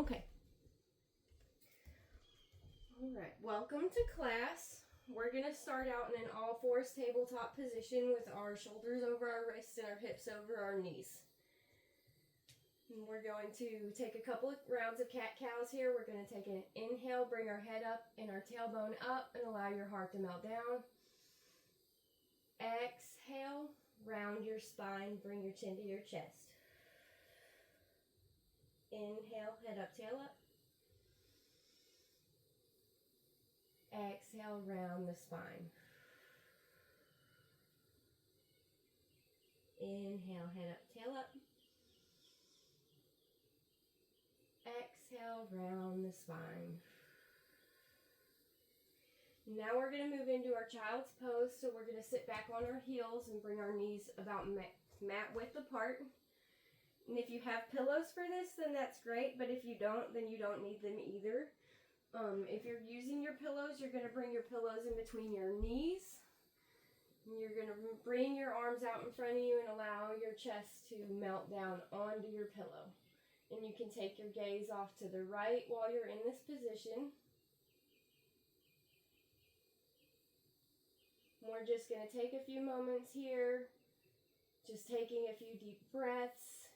Okay. All right, welcome to class. We're going to start out in an all-fours tabletop position with our shoulders over our wrists and our hips over our knees. And we're going to take a couple of rounds of cat-cows here. We're going to take an inhale, bring our head up and our tailbone up, and allow your heart to melt down. Exhale, round your spine, bring your chin to your chest. Inhale, head up, tail up. Exhale, round the spine. Inhale, head up, tail up. Exhale, round the spine. Now we're going to move into our child's pose. So we're going to sit back on our heels and bring our knees about mat width apart. And if you have pillows for this, then that's great. But if you don't, then you don't need them either. If you're using your pillows, you're going to bring your pillows in between your knees. And you're going to bring your arms out in front of you and allow your chest to melt down onto your pillow. And you can take your gaze off to the right while you're in this position. We're just going to take a few moments here, just taking a few deep breaths.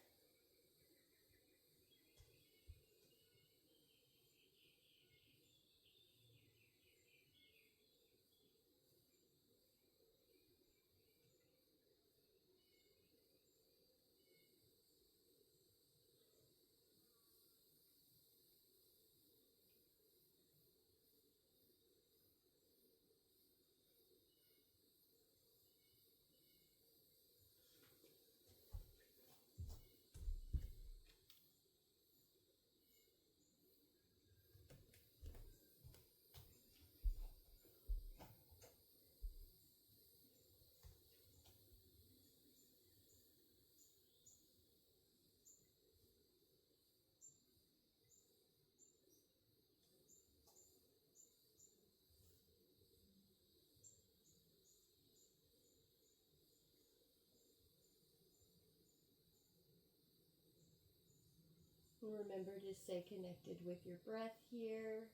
Remember to stay connected with your breath here.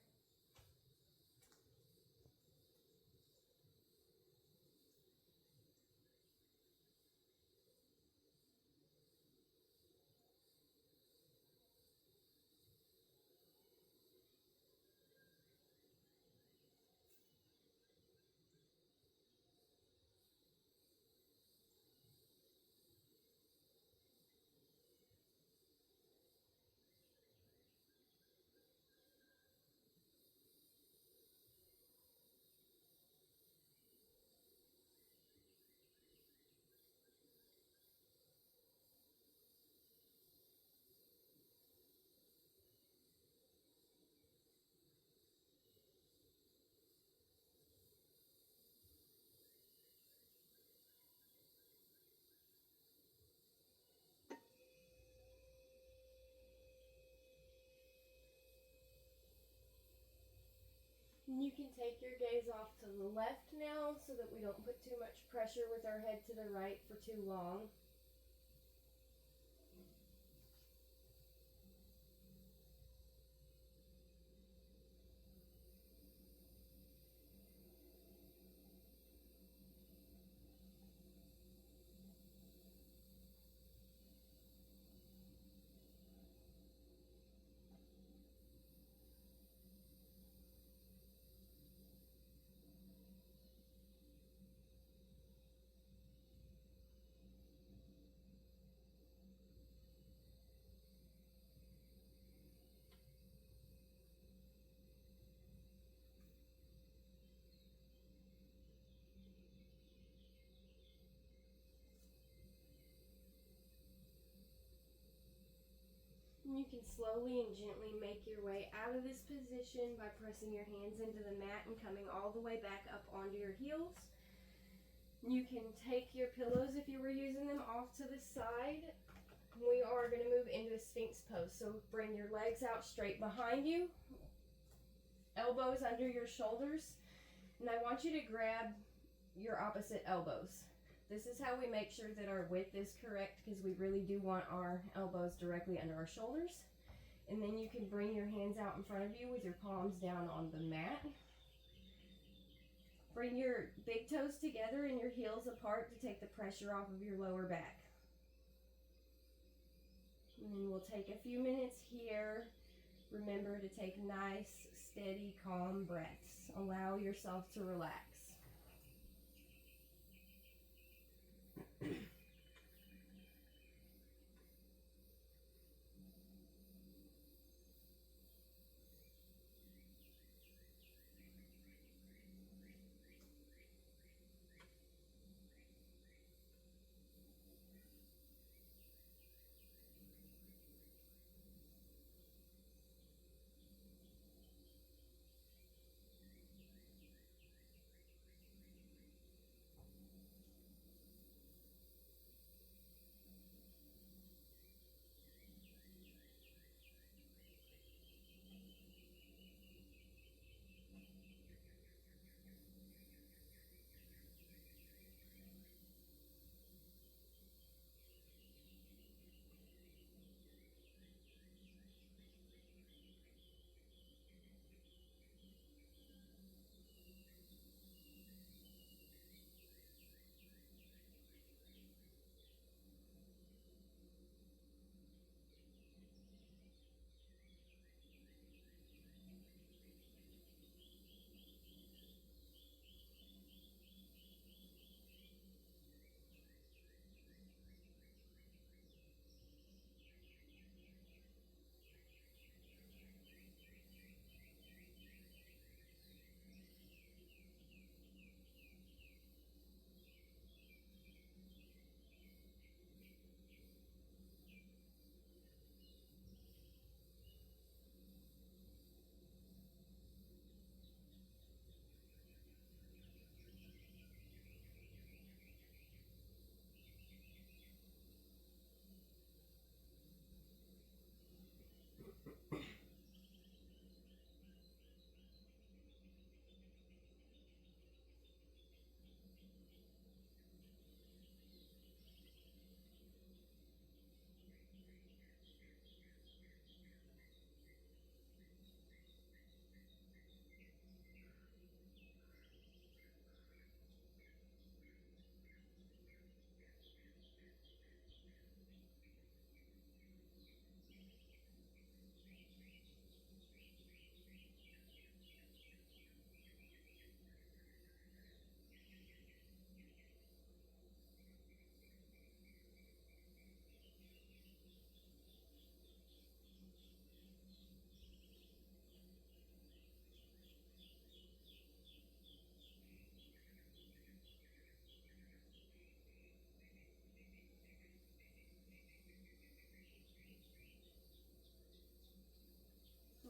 And you can take your gaze off to the left now so that we don't put too much pressure with our head to the right for too long. And you can slowly and gently make your way out of this position by pressing your hands into the mat and coming all the way back up onto your heels. You can take your pillows, if you were using them, off to the side. We are going to move into a Sphinx pose. So bring your legs out straight behind you, elbows under your shoulders, and I want you to grab your opposite elbows. This is how we make sure that our width is correct, because we really do want our elbows directly under our shoulders. And then you can bring your hands out in front of you with your palms down on the mat. Bring your big toes together and your heels apart to take the pressure off of your lower back. And then we'll take a few minutes here. Remember to take nice, steady, calm breaths. Allow yourself to relax.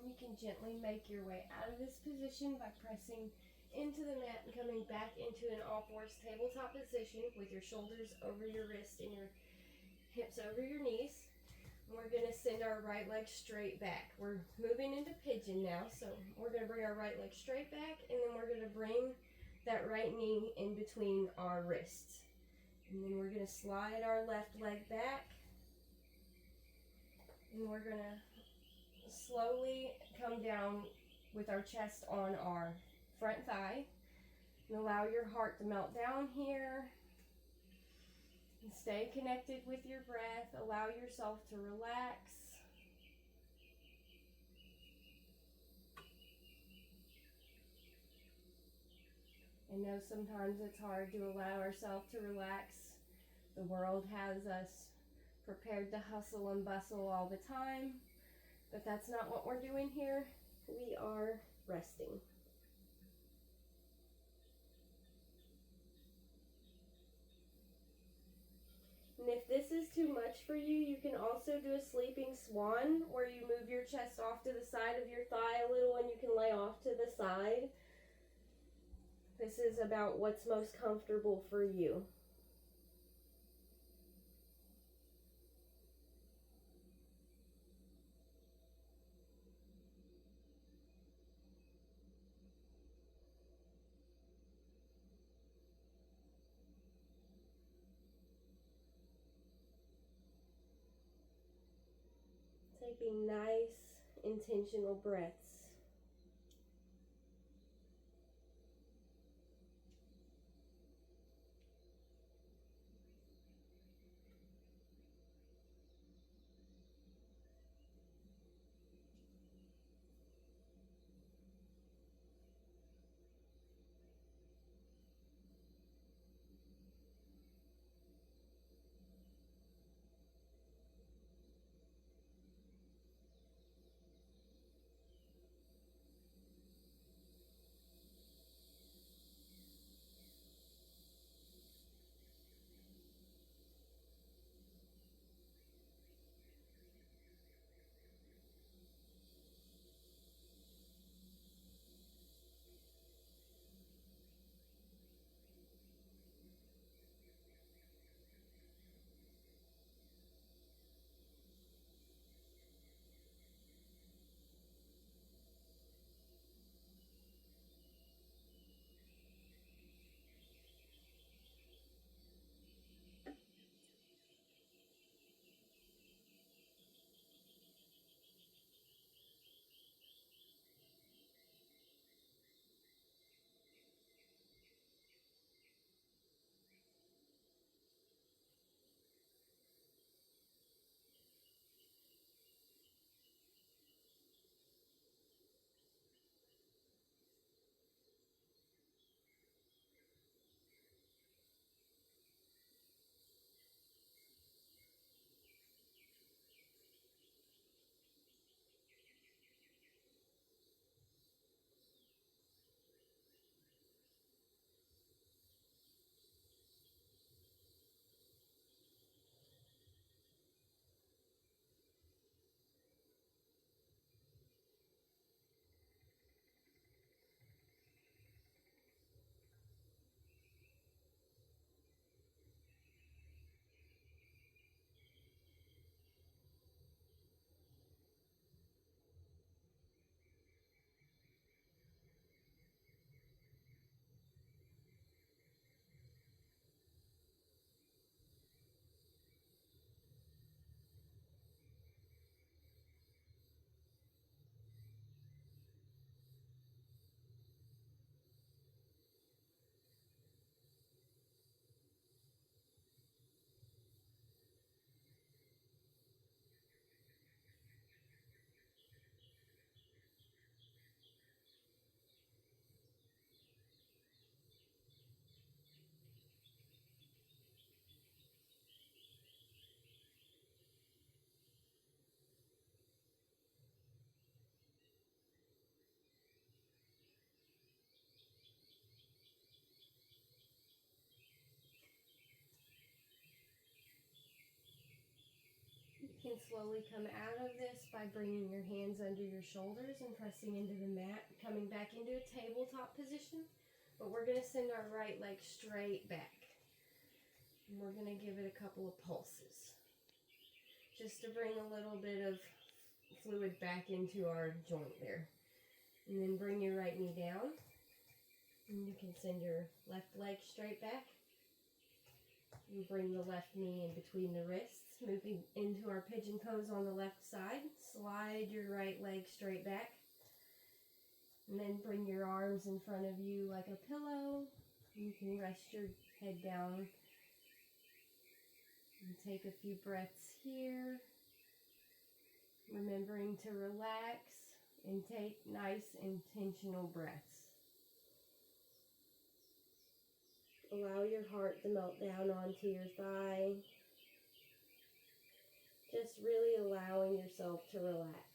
You can gently make your way out of this position by pressing into the mat and coming back into an all-fours tabletop position with your shoulders over your wrists and your hips over your knees. And we're going to send our right leg straight back. We're moving into pigeon now, so we're going to bring our right leg straight back, and then we're going to bring that right knee in between our wrists. And then we're going to slide our left leg back, and we're going to slowly come down with our chest on our front thigh, and allow your heart to melt down here, and stay connected with your breath. Allow yourself to relax. I know sometimes it's hard to allow ourselves to relax. The world has us prepared to hustle and bustle all the time, but that's not what we're doing here. We are resting. And if this is too much for you, you can also do a sleeping swan where you move your chest off to the side of your thigh a little and you can lay off to the side. This is about what's most comfortable for you. Taking nice, intentional breaths. You can slowly come out of this by bringing your hands under your shoulders and pressing into the mat, coming back into a tabletop position. But we're going to send our right leg straight back. And we're going to give it a couple of pulses, just to bring a little bit of fluid back into our joint there. And then bring your right knee down. And you can send your left leg straight back. And bring the left knee in between the wrists, moving into our pigeon pose on the left side. Slide your right leg straight back. And then bring your arms in front of you like a pillow. You can rest your head down. And take a few breaths here. Remembering to relax and take nice intentional breaths. Allow your heart to melt down onto your thigh. Just really allowing yourself to relax.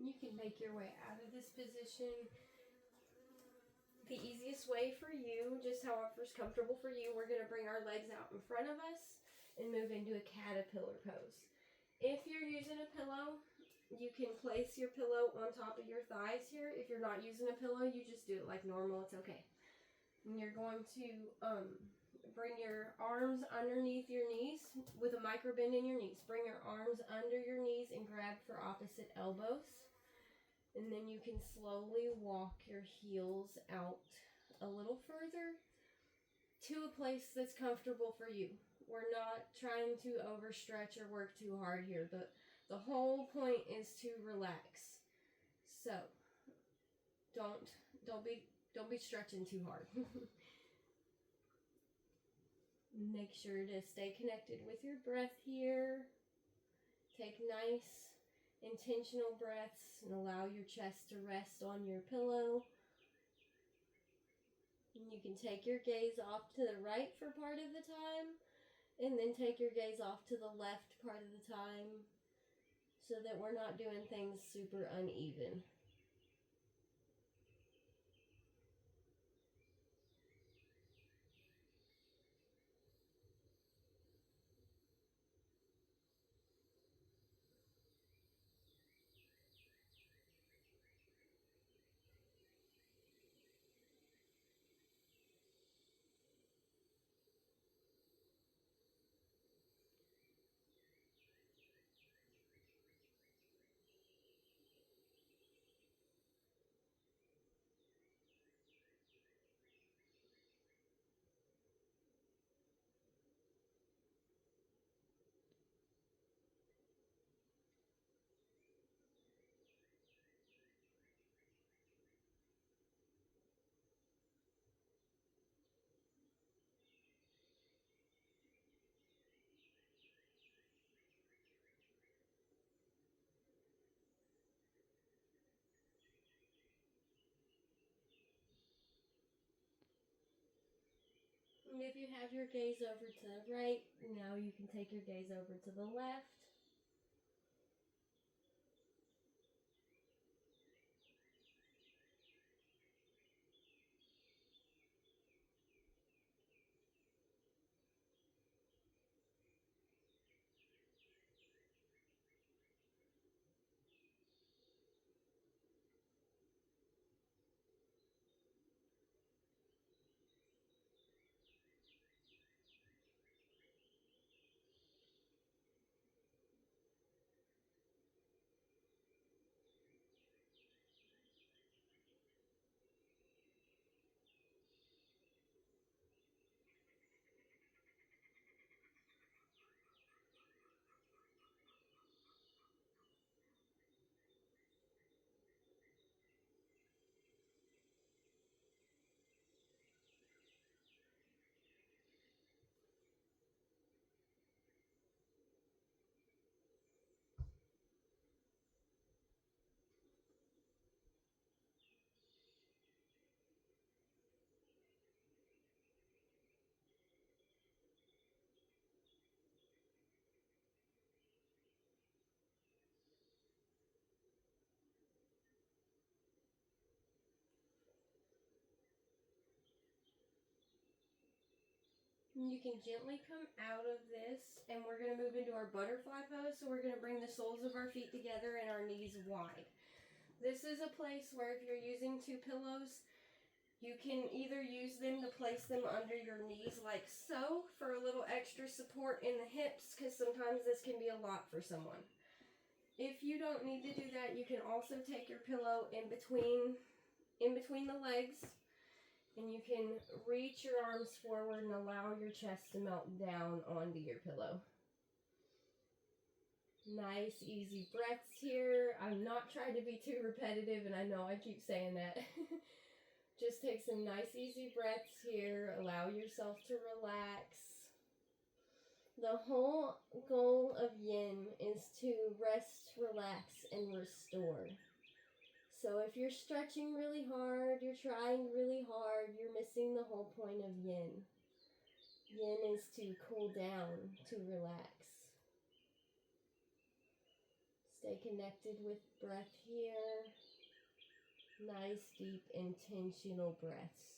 You can make your way out of this position the easiest way for you, just however's comfortable for you. We're going to bring our legs out in front of us and move into a caterpillar pose. If you're using a pillow, you can place your pillow on top of your thighs here. If you're not using a pillow, you just do it like normal. It's okay. And you're going to bring your arms underneath your knees with a micro bend in your knees. Bring your arms under your knees and grab for opposite elbows. And then you can slowly walk your heels out a little further to a place that's comfortable for you. We're not trying to overstretch or work too hard here. The whole point is to relax. So don't be stretching too hard. Make sure to stay connected with your breath here. Take nice intentional breaths and allow your chest to rest on your pillow. And you can take your gaze off to the right for part of the time, and then take your gaze off to the left part of the time, so that we're not doing things super uneven. And if you have your gaze over to the right, now you can take your gaze over to the left. You can gently come out of this, and we're going to move into our butterfly pose. So we're going to bring the soles of our feet together and our knees wide. This is a place where if you're using two pillows, you can either use them to place them under your knees like so for a little extra support in the hips, because sometimes this can be a lot for someone. If you don't need to do that, you can also take your pillow in between the legs, and you can reach your arms forward and allow your chest to melt down onto your pillow. Nice, easy breaths here. I'm not trying to be too repetitive, and I know I keep saying that. Just take some nice, easy breaths here. Allow yourself to relax. The whole goal of yin is to rest, relax, and restore. So if you're stretching really hard, you're trying really hard, you're missing the whole point of yin. Yin is to cool down, to relax. Stay connected with breath here. Nice, deep, intentional breaths.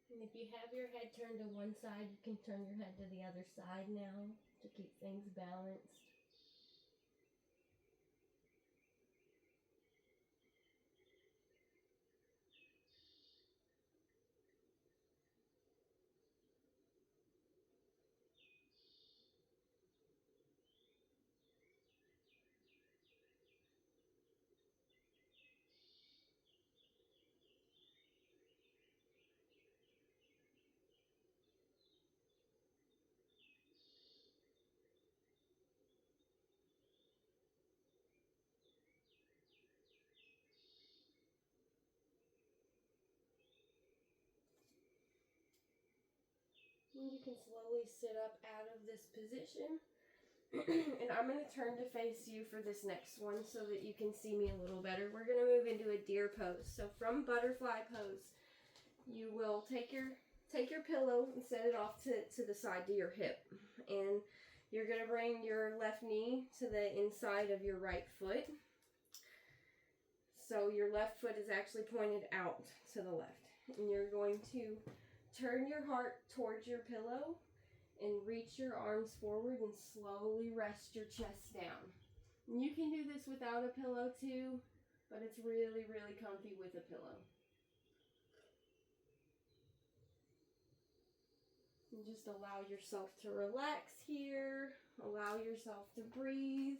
And if you have your head turned to one side, you can turn your head to the other side now to keep things balanced. And you can slowly sit up out of this position. And I'm going to turn to face you for this next one so that you can see me a little better. We're going to move into a deer pose. So from butterfly pose, you will take your pillow and set it off to the side to your hip. And you're going to bring your left knee to the inside of your right foot. So your left foot is actually pointed out to the left. And you're going to turn your heart towards your pillow and reach your arms forward and slowly rest your chest down. And you can do this without a pillow too, but it's really, really comfy with a pillow. And just allow yourself to relax here. Allow yourself to breathe.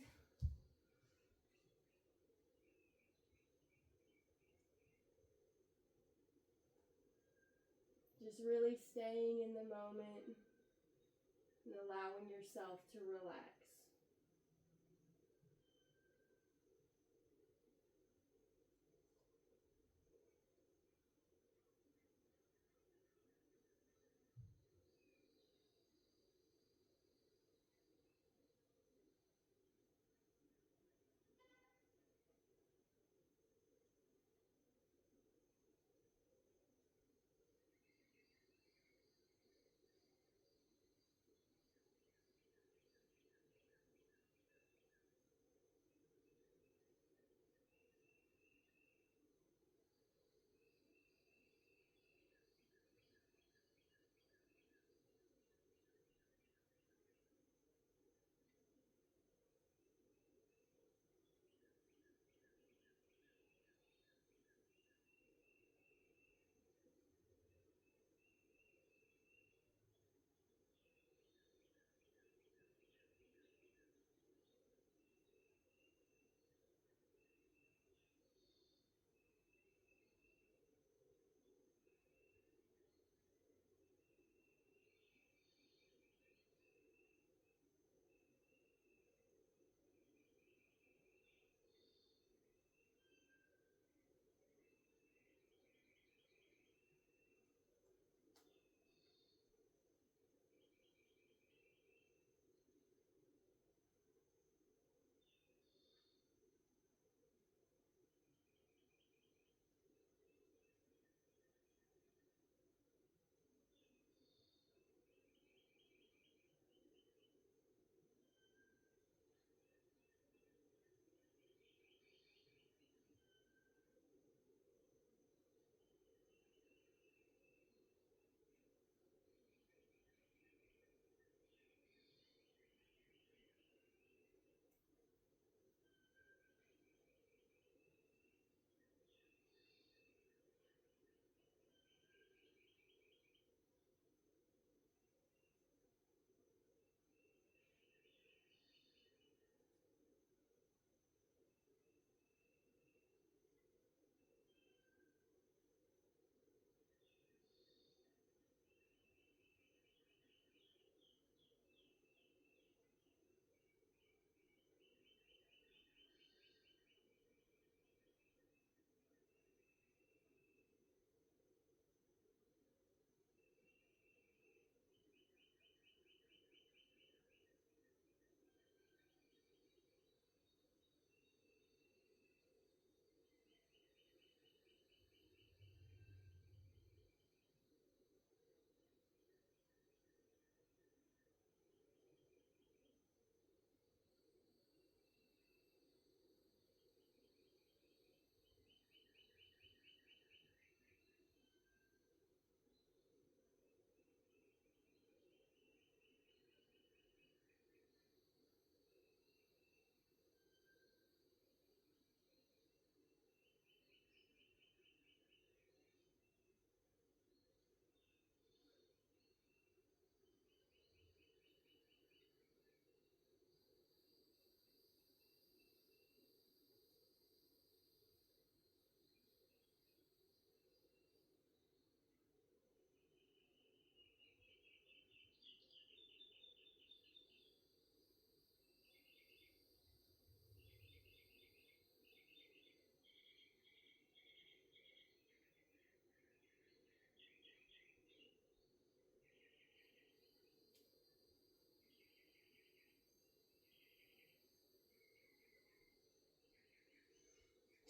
Just really staying in the moment and allowing yourself to relax.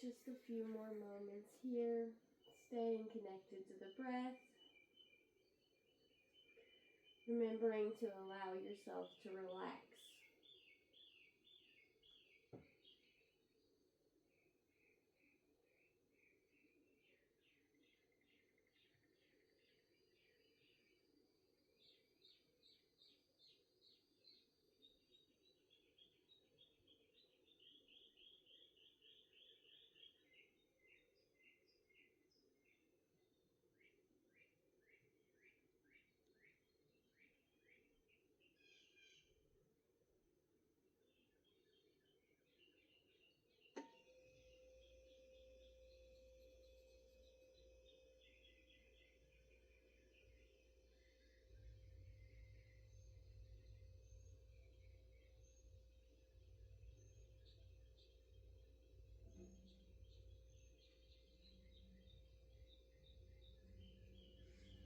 just a few more moments here, staying connected to the breath, remembering to allow yourself to relax.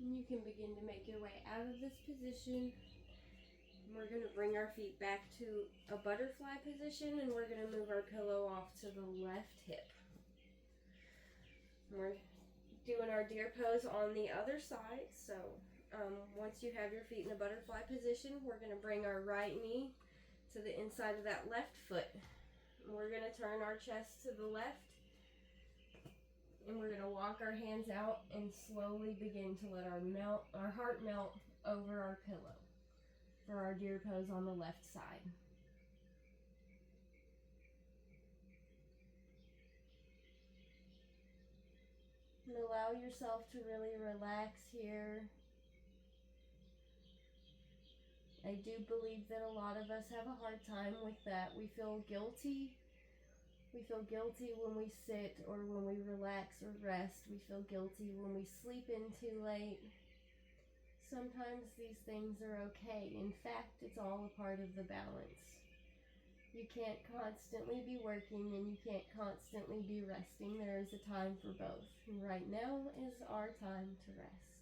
And you can begin to make your way out of this position. We're going to bring our feet back to a butterfly position, and we're going to move our pillow off to the left hip. We're doing our deer pose on the other side. So once you have your feet in a butterfly position, we're going to bring our right knee to the inside of that left foot. We're going to turn our chest to the left, and we're going to walk our hands out and slowly begin to let our heart melt over our pillow for our deer pose on the left side. And allow yourself to really relax here. I do believe that a lot of us have a hard time with that. We feel guilty. We feel guilty when we sit or when we relax or rest. We feel guilty when we sleep in too late. Sometimes these things are okay. In fact, it's all a part of the balance. You can't constantly be working and you can't constantly be resting. There is a time for both. And right now is our time to rest.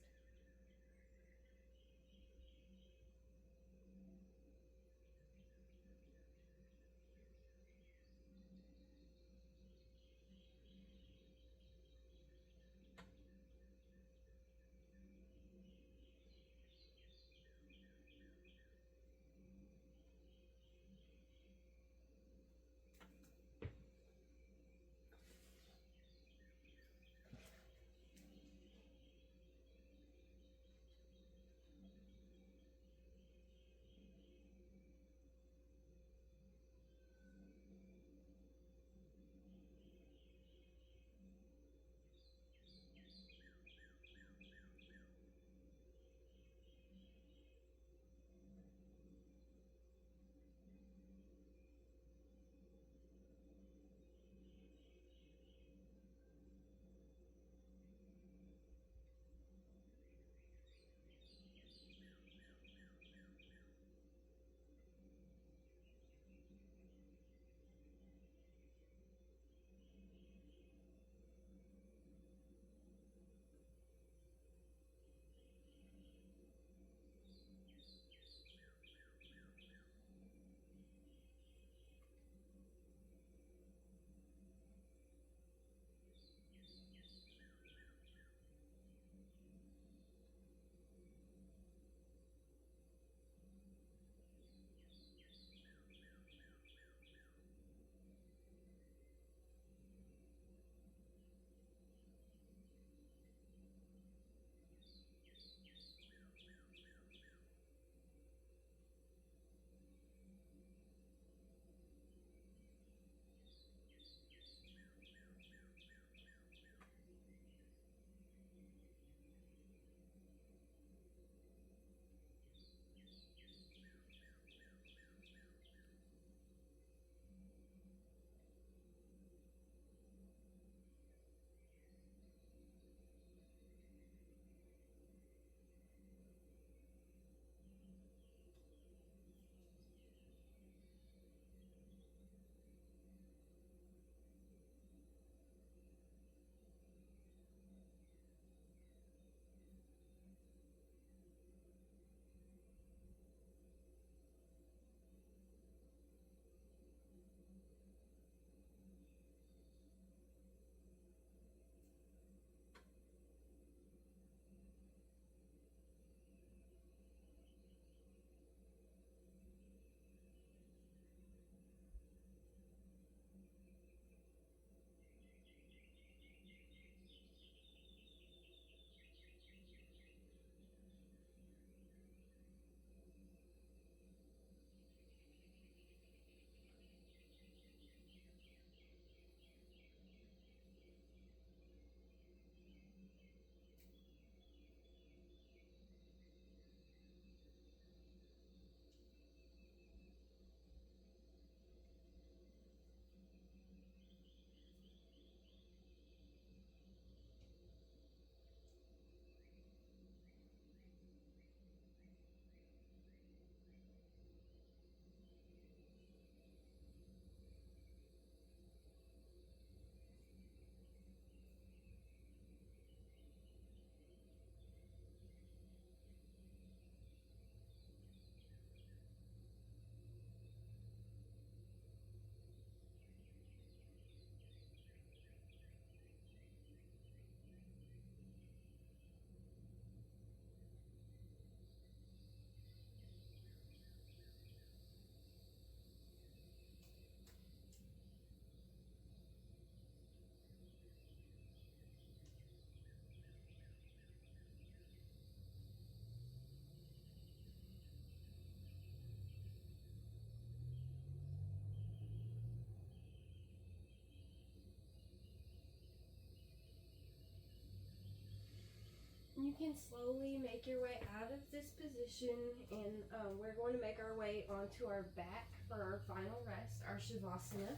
You can slowly make your way out of this position, and we're going to make our way onto our back for our final rest, our Shavasana.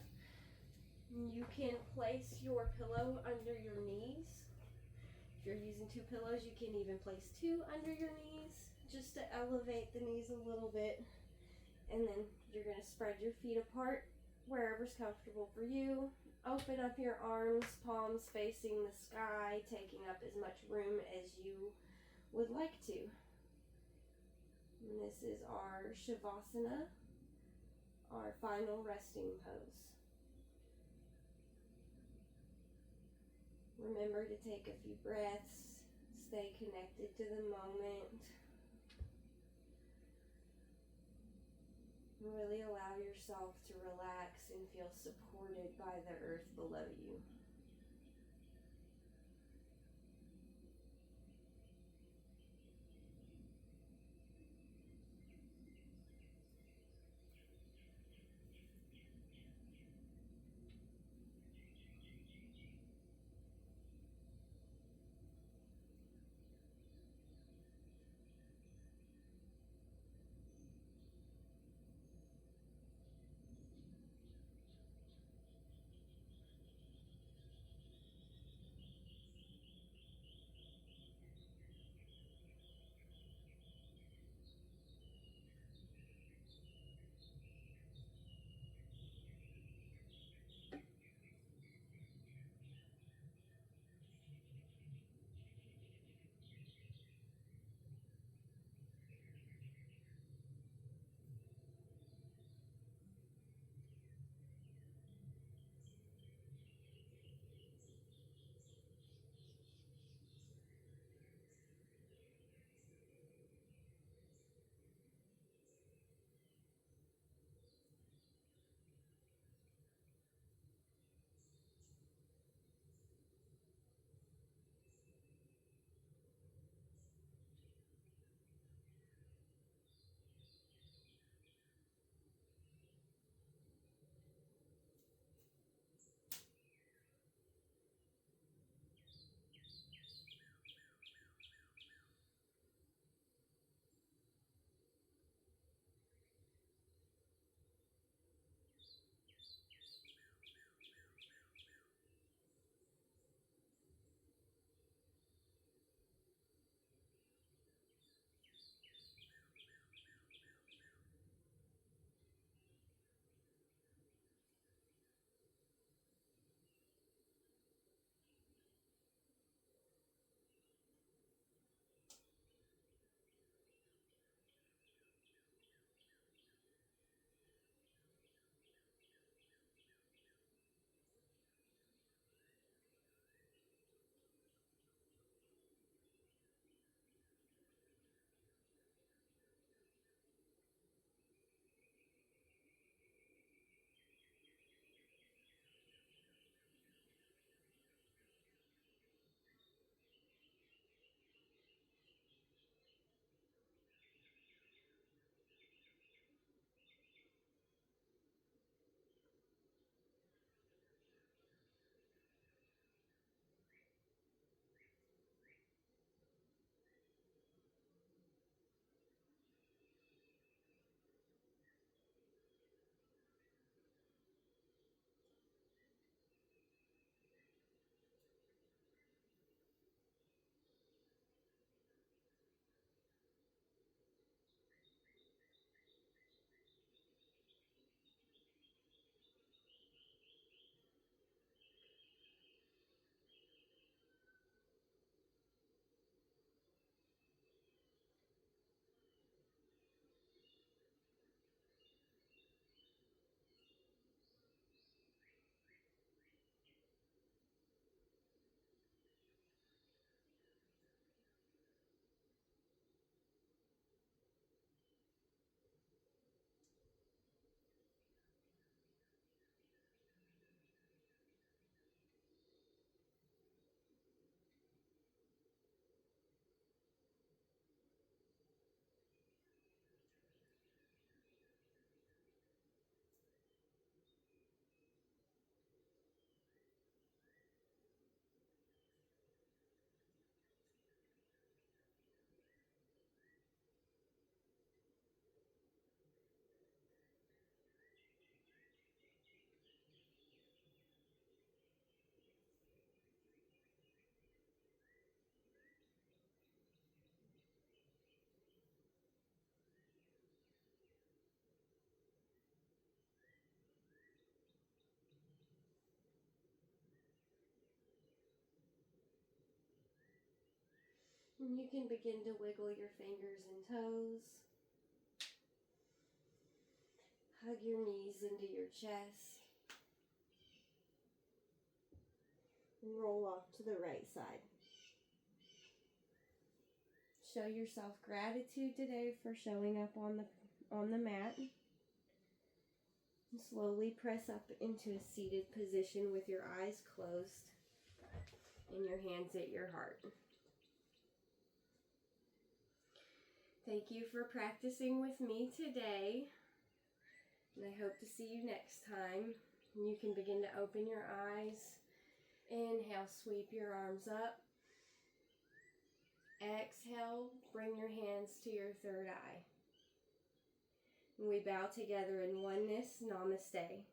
You can place your pillow under your knees. If you're using 2 pillows, you can even place 2 under your knees just to elevate the knees a little bit. And then you're going to spread your feet apart wherever's comfortable for you. Open up your arms, palms facing the sky, taking up as much room as you would like to. And this is our Shavasana, our final resting pose. Remember to take a few breaths, stay connected to the moment. Really allow yourself to relax and feel supported by the earth below you. And you can begin to wiggle your fingers and toes. Hug your knees into your chest. And roll off to the right side. Show yourself gratitude today for showing up on the mat. And slowly press up into a seated position with your eyes closed and your hands at your heart. Thank you for practicing with me today. And I hope to see you next time. And you can begin to open your eyes. Inhale, sweep your arms up. Exhale, bring your hands to your third eye. And we bow together in oneness. Namaste.